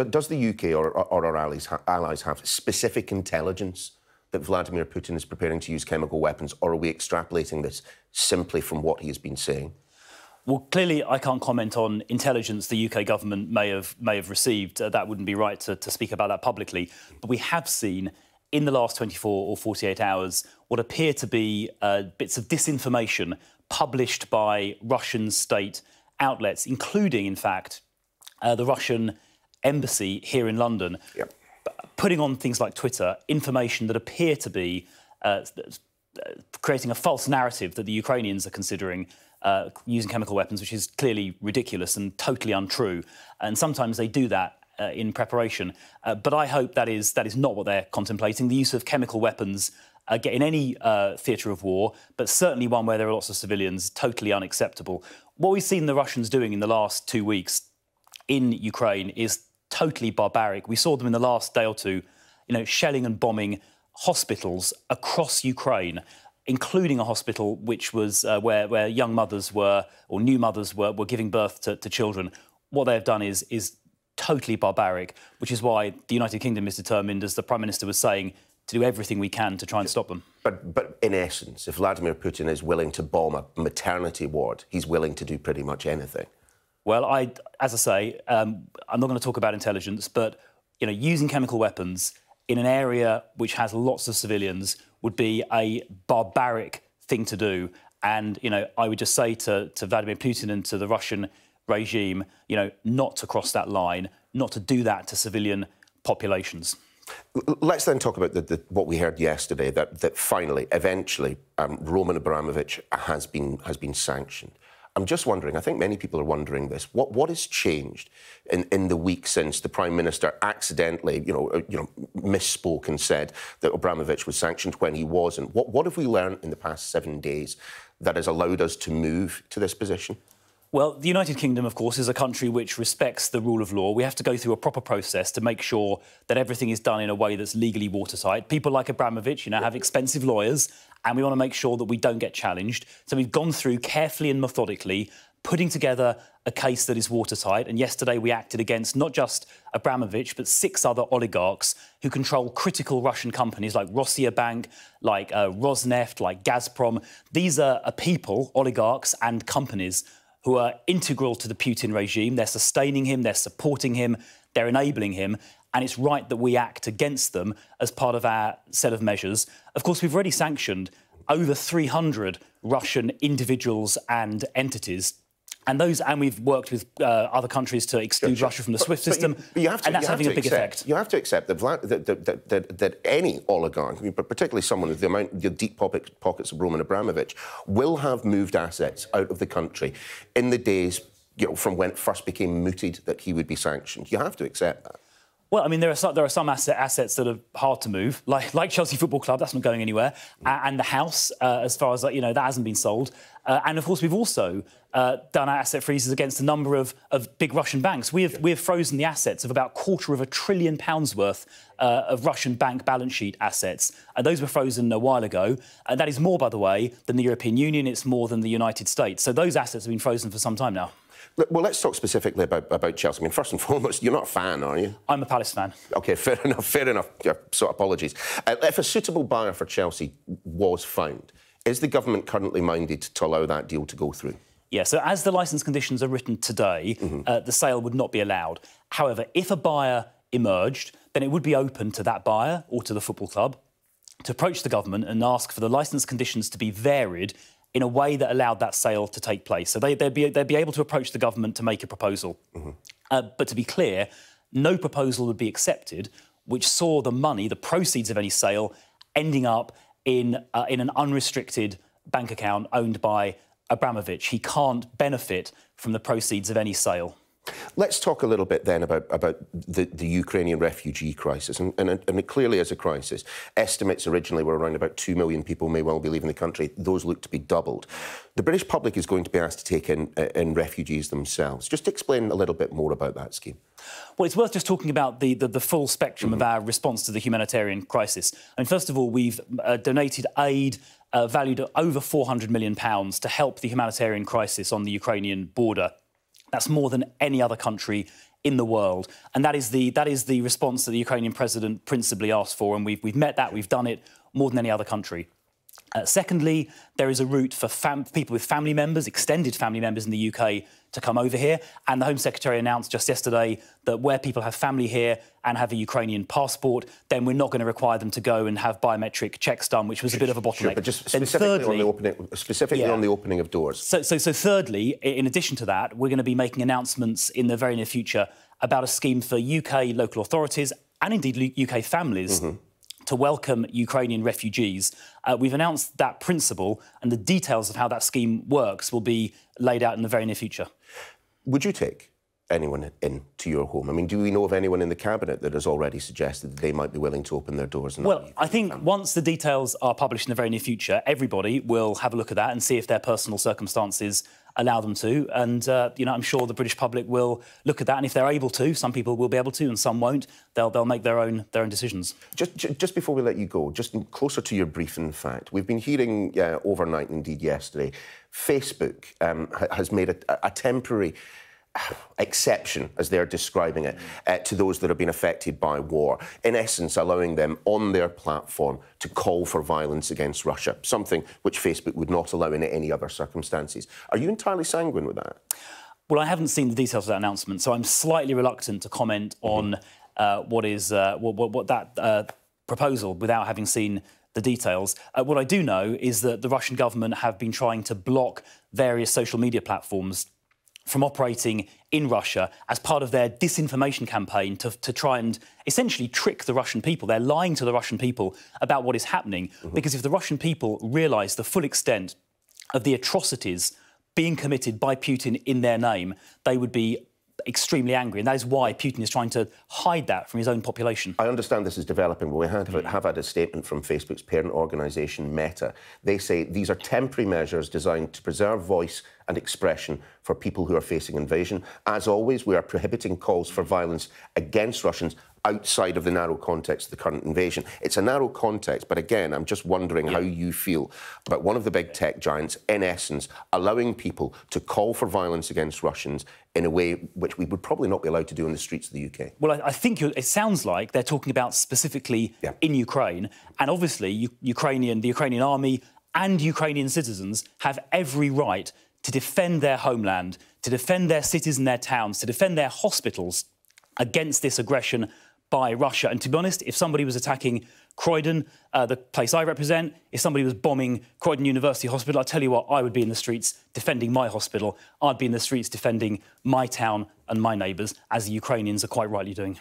Does the UK or our allies have specific intelligence that Vladimir Putin is preparing to use chemical weapons, or are we extrapolating this simply from what he has been saying? Well, clearly, I can't comment on intelligence the UK government may have received. That wouldn't be right to speak about that publicly. But we have seen in the last 24 or 48 hours what appear to be bits of disinformation published by Russian state outlets, including, in fact, the Russian embassy here in London, putting on things like Twitter information that appear to be creating a false narrative that the Ukrainians are considering using chemical weapons, which is clearly ridiculous and totally untrue. And sometimes they do that in preparation. But I hope that is not what they're contemplating. The use of chemical weapons in any theatre of war, but certainly one where there are lots of civilians, totally unacceptable. What we've seen the Russians doing in the last 2 weeks in Ukraine is totally barbaric. We saw them in the last day or two, shelling and bombing hospitals across Ukraine, including a hospital which was where young mothers were, or new mothers were giving birth to children. What they have done is totally barbaric, which is why the United Kingdom is determined, as the Prime Minister was saying, to do everything we can to try and stop them. But in essence, if Vladimir Putin is willing to bomb a maternity ward, he's willing to do pretty much anything. Well, as I say, I'm not going to talk about intelligence, but using chemical weapons in an area which has lots of civilians would be a barbaric thing to do. And, I would just say to Vladimir Putin and to the Russian regime, not to cross that line, not to do that to civilian populations. Let's then talk about what we heard yesterday, that finally, eventually, Roman Abramovich has been sanctioned. I'm just wondering, I think many people are wondering this, what has changed in the week since the Prime Minister accidentally, misspoke and said that Abramovich was sanctioned when he wasn't? What have we learned in the past 7 days that has allowed us to move to this position? Well, the United Kingdom, of course, is a country which respects the rule of law. We have to go through a proper process to make sure that everything is done in a way that's legally watertight. People like Abramovich, have expensive lawyers, and we want to make sure that we don't get challenged. So we've gone through carefully and methodically, putting together a case that is watertight. And yesterday we acted against not just Abramovich, but 6 other oligarchs who control critical Russian companies like Rossiya, like Rosneft, like Gazprom. These are people, oligarchs and companies who are integral to the Putin regime. They're sustaining him, they're supporting him, they're enabling him, and it's right that we act against them as part of our set of measures. Of course, we've already sanctioned over 300 Russian individuals and entities, and we've worked with other countries to exclude Russia from the SWIFT system, and that's having a big effect. You have to accept that any oligarch, but particularly someone with the deep pockets of Roman Abramovich, will have moved assets out of the country in the days from when it first became mooted that he would be sanctioned. You have to accept that. Well, I mean, there are some assets that are hard to move, like Chelsea Football Club, that's not going anywhere, and the house, as far as, that hasn't been sold. And, of course, we've also done asset freezes against a number of big Russian banks. We have frozen the assets of about £250 billion worth of Russian bank balance sheet assets. And those were frozen a while ago. And that is more, by the way, than the European Union. It's more than the United States. So those assets have been frozen for some time now. Well, let's talk specifically about Chelsea. I mean, first and foremost, you're not a fan, are you? I'm a Palace fan. OK, fair enough. So apologies. If a suitable buyer for Chelsea was found, is the government currently minded to allow that deal to go through? Yeah, so as the licence conditions are written today, the sale would not be allowed. However, if a buyer emerged, then it would be open to that buyer or to the football club to approach the government and ask for the licence conditions to be varied in a way that allowed that sale to take place. So they'd be able to approach the government to make a proposal. But to be clear, no proposal would be accepted which saw the money, the proceeds of any sale, ending up in an unrestricted bank account owned by Abramovich. He can't benefit from the proceeds of any sale. Let's talk a little bit then about the Ukrainian refugee crisis, and it clearly is a crisis. Estimates originally were around about 2 million people may well be leaving the country. Those look to be doubled. The British public is going to be asked to take in refugees themselves. Just explain a little bit more about that scheme. Well, it's worth just talking about the full spectrum of our response to the humanitarian crisis. I mean, first of all, we've donated aid valued at over £400 million to help the humanitarian crisis on the Ukrainian border. That's more than any other country in the world. And that is the response that the Ukrainian president principally asked for, and we've met that, we've done it more than any other country. Secondly, there is a route for people with family members, extended family members in the UK, to come over here. And the Home Secretary announced just yesterday that where people have family here and have a Ukrainian passport, then we're not going to require them to go and have biometric checks done, which was a bit of a bottleneck. Sure, but just specifically, on the opening of doors. So thirdly, in addition to that, we're going to be making announcements in the very near future about a scheme for UK local authorities and indeed UK families to welcome Ukrainian refugees. We've announced that principle, and the details of how that scheme works will be laid out in the very near future. Would you take anyone into your home? I mean, do we know of anyone in the Cabinet that has already suggested that they might be willing to open their doors? Well, I think once the details are published in the very near future, everybody will have a look at that and see if their personal circumstances allow them to. And, you know, I'm sure the British public will look at that. And if they're able to, some people will be able to and some won't. They'll make their own decisions. Just before we let you go, just closer to your brief, in fact, we've been hearing overnight, indeed yesterday, Facebook has made a temporary exception, as they're describing it, to those that have been affected by war, in essence allowing them on their platform to call for violence against Russia, something which Facebook would not allow in any other circumstances. Are you entirely sanguine with that? Well, I haven't seen the details of that announcement, so I'm slightly reluctant to comment on what that proposal without having seen the details. What I do know is that the Russian government have been trying to block various social media platforms from operating in Russia as part of their disinformation campaign to try and essentially trick the Russian people. They're lying to the Russian people about what is happening, because if the Russian people realise the full extent of the atrocities being committed by Putin in their name, they would be extremely angry, and that is why Putin is trying to hide that from his own population. I understand this is developing, but we have had a statement from Facebook's parent organisation, Meta. They say these are temporary measures designed to preserve voice and expression for people who are facing invasion. As always, we are prohibiting calls for violence against Russians outside of the narrow context of the current invasion. It's a narrow context, but again, I'm just wondering how you feel about one of the big tech giants, in essence, allowing people to call for violence against Russians in a way which we would probably not be allowed to do in the streets of the UK. Well, I think it sounds like they're talking about specifically in Ukraine, and obviously the Ukrainian army and Ukrainian citizens have every right to defend their homeland, to defend their cities and their towns, to defend their hospitals against this aggression by Russia. And to be honest, if somebody was attacking Croydon, the place I represent, if somebody was bombing Croydon University Hospital, I tell you what, I would be in the streets defending my hospital. I'd be in the streets defending my town and my neighbours, as the Ukrainians are quite rightly doing.